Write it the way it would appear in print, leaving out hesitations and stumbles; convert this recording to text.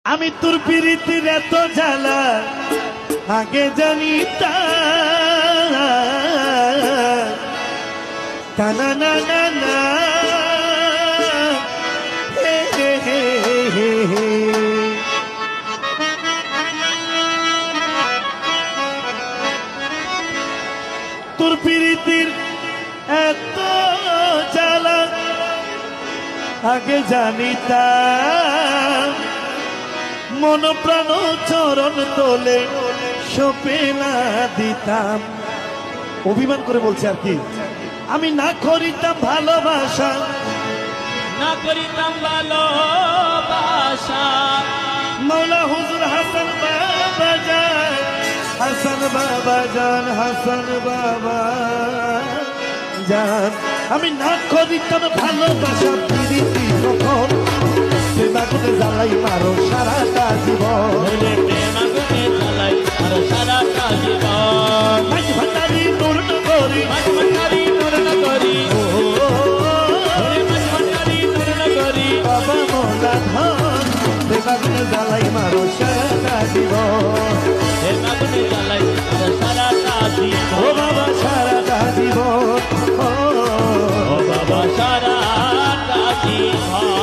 আমি তোর প্রীতির এত জ্বালা আগে জানিতাম না না না না হে হে হে হে হে। তোর প্রীতির এত জ্বালা আগে জানিতাম মন প্রাণ চরণ তোলে সপে না দিতাম। অভিমান করে বলছে আর কি, আমি না করিতাম ভালোবাসা, না করিতাম ভালোবাসা। মৌলা হুজুর হাসান বাবা জান, হাসান বাবা জান, হাসান বাবা জান, আমি না করিতাম ভালোবাসা। প্রীতি যখন প্রেমাগুনে জ্বালাই মারো সারাটা জীবন, প্রেমাগুনে জ্বালাই মারো সারাটা জীবন। মাঝ ভান্ডারি নূর নগরী, মাঝ ভান্ডারি নূর নগরী, মাঝ ভান্ডারি নূর নগরী। বাবা মৌলা ধন প্রেমাগুনে জ্বালাই মারো সারাটা জীবন, প্রেমাগুনে জ্বালাই মারো সারাটা জীবন। ও বাবা সারাটা জীবন, ও বাবা সারাটা জীবন।